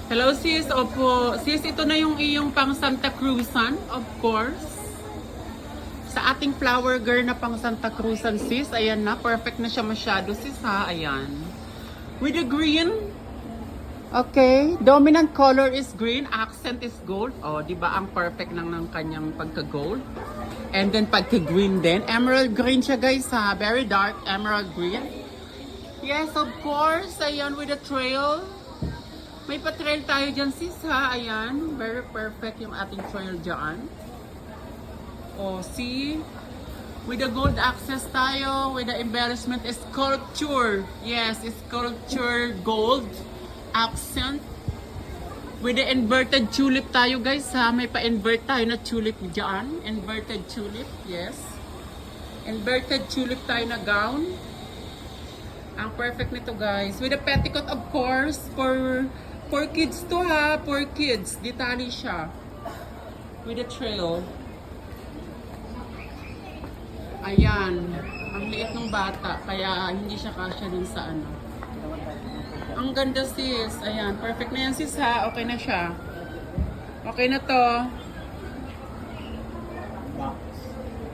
Hello sis, opo. Sis, ito na yung iyong pang Santa Cruzan, of course. Sa ating flower girl na pang Santa Cruzan sis, ayan na, perfect na siya masyado sis ha, ayan. With the green, okay, dominant color is green, accent is gold. Oh, di ba ang perfect ng kanyang pagka-gold? And then pagka-green din, emerald green siya guys ha, very dark emerald green. Yes, of course, ayan with the trail. May pa-trail tayo dyan sis ha, ayan. Very perfect yung ating trail dyan. Oh, see? With the gold access tayo, with the embellishment is sculpture. Yes, it's sculpture gold accent. With the inverted tulip tayo guys ha, may pa-invert tayo na tulip dyan. Inverted tulip, yes. Inverted tulip tayo na gown. Ang perfect nito guys. With the petticoat of course, for kids to ha, for kids. Detali siya. With the trail. Ayan. Ang liit ng bata. Kaya hindi siya kasya dun sa ano. Ang ganda sis. Ayan. Perfect na yan sis ha. Okay na siya. Okay na to.